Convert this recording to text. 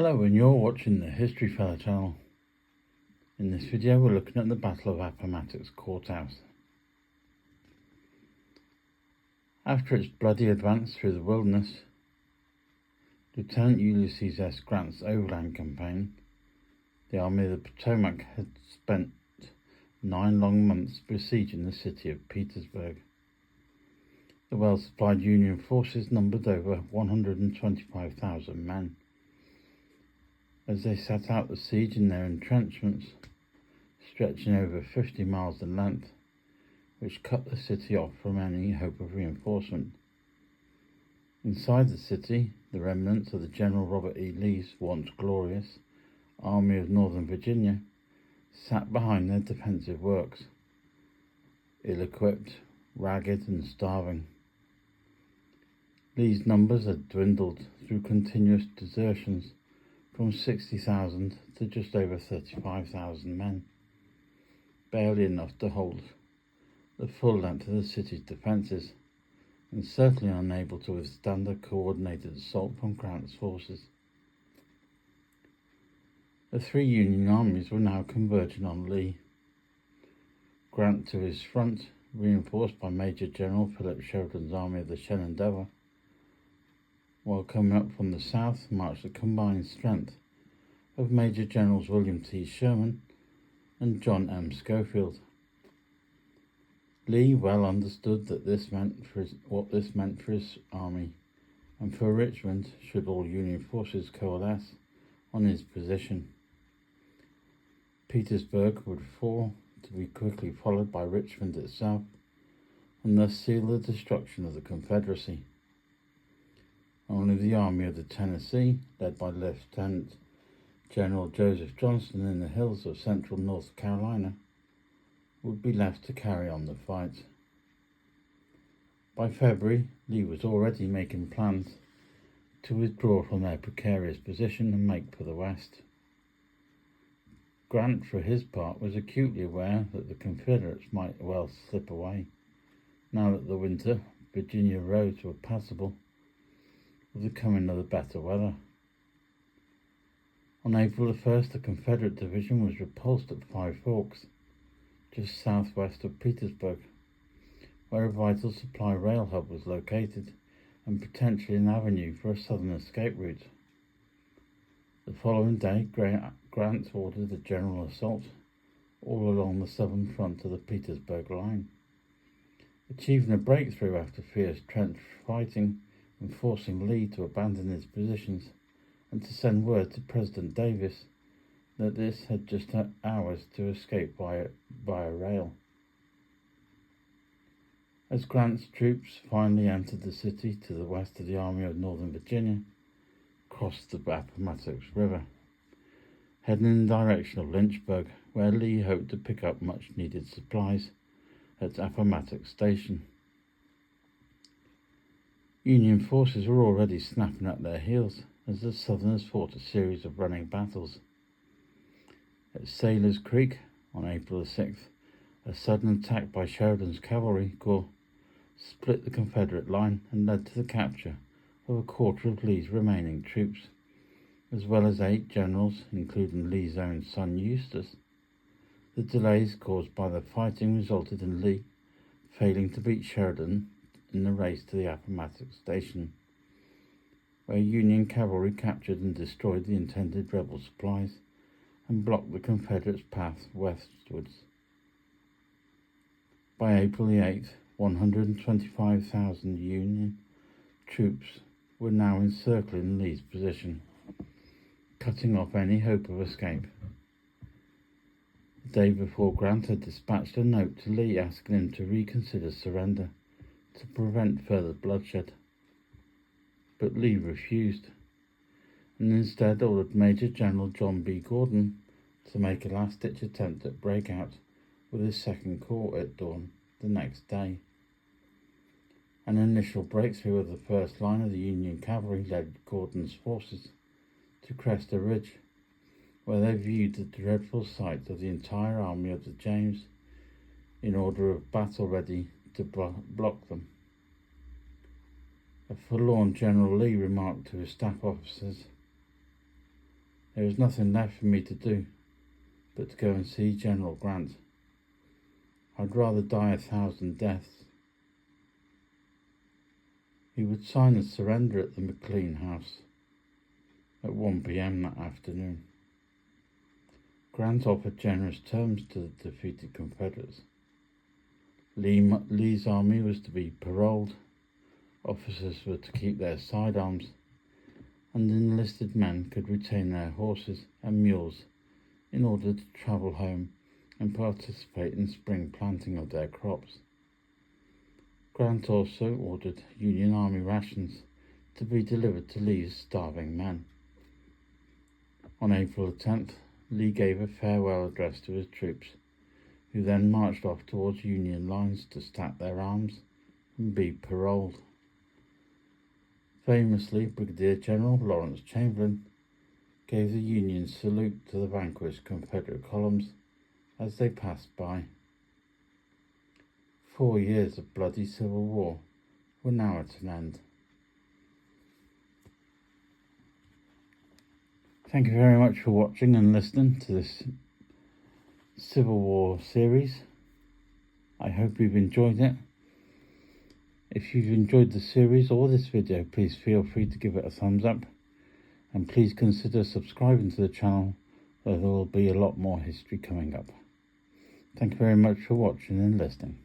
Hello, and you're watching the History Fella channel. In this video we're looking at the Battle of Appomattox Courthouse. After its bloody advance through the wilderness, Lieutenant Ulysses S. Grant's overland campaign, the Army of the Potomac had spent 9 long months besieging the city of Petersburg. The well-supplied Union forces numbered over 125,000 men. As they sat out the siege in their entrenchments, stretching over 50 miles in length, which cut the city off from any hope of reinforcement. Inside the city, the remnants of the General Robert E. Lee's once glorious Army of Northern Virginia sat behind their defensive works, ill-equipped, ragged and starving. Lee's numbers had dwindled through continuous desertions from 60,000 to just over 35,000 men, barely enough to hold the full length of the city's defences, and certainly unable to withstand a coordinated assault from Grant's forces. The 3 Union armies were now converging on Lee. Grant to his front, reinforced by Major General Philip Sheridan's Army of the Shenandoah, while coming up from the south marched the combined strength of Major Generals William T. Sherman and John M. Schofield. Lee well understood what this meant for his army, and for Richmond should all Union forces coalesce on his position. Petersburg would fall, to be quickly followed by Richmond itself, and thus seal the destruction of the Confederacy. Only the Army of the Tennessee, led by Lieutenant General Joseph Johnston in the hills of central North Carolina, would be left to carry on the fight. By February, Lee was already making plans to withdraw from their precarious position and make for the west. Grant, for his part, was acutely aware that the Confederates might well slip away, now that the winter Virginia roads were passable with the coming of the better weather. On April the 1st, the Confederate division was repulsed at Five Forks, just southwest of Petersburg, where a vital supply rail hub was located and potentially an avenue for a southern escape route. The following day, Grant ordered a general assault all along the southern front of the Petersburg line, achieving a breakthrough after fierce trench fighting and forcing Lee to abandon his positions and to send word to President Davis that this had just hours to escape via rail. As Grant's troops finally entered the city to the west of the Army of Northern Virginia, crossed the Appomattox River, heading in the direction of Lynchburg, where Lee hoped to pick up much-needed supplies at Appomattox Station. Union forces were already snapping at their heels as the Southerners fought a series of running battles. At Sailor's Creek, on April the 6th, a sudden attack by Sheridan's cavalry corps split the Confederate line and led to the capture of a quarter of Lee's remaining troops, as well as 8 generals, including Lee's own son Eustace. The delays caused by the fighting resulted in Lee failing to beat Sheridan in the race to the Appomattox Station, where Union cavalry captured and destroyed the intended rebel supplies and blocked the Confederates' path westwards. By April the 8th, 125,000 Union troops were now encircling Lee's position, cutting off any hope of escape. The day before, Grant had dispatched a note to Lee asking him to reconsider surrender to prevent further bloodshed, but Lee refused, and instead ordered Major General John B. Gordon to make a last-ditch attempt at breakout with his 2nd Corps at dawn the next day. An initial breakthrough of the first line of the Union cavalry led Gordon's forces to crest a ridge, where they viewed the dreadful sight of the entire Army of the James in order of battle ready to block them. A forlorn General Lee remarked to his staff officers, There was nothing left for me to do but to go and see General Grant. I'd rather die 1,000 deaths. He would sign a surrender at the McLean house at 1 p.m. that afternoon. Grant offered generous terms to the defeated Confederates. Lee's army was to be paroled, officers were to keep their sidearms, and enlisted men could retain their horses and mules in order to travel home and participate in spring planting of their crops. Grant also ordered Union Army rations to be delivered to Lee's starving men. On April 10th, Lee gave a farewell address to his troops, who then marched off towards Union lines to stack their arms and be paroled. Famously, Brigadier General Lawrence Chamberlain gave the Union salute to the vanquished Confederate columns as they passed by. 4 years of bloody civil war were now at an end. Thank you very much for watching and listening to this Civil War series. I hope you've enjoyed it. If you've enjoyed the series or this video, please feel free to give it a thumbs up, and please consider subscribing to the channel, where there will be a lot more history coming up. Thank you very much for watching and listening.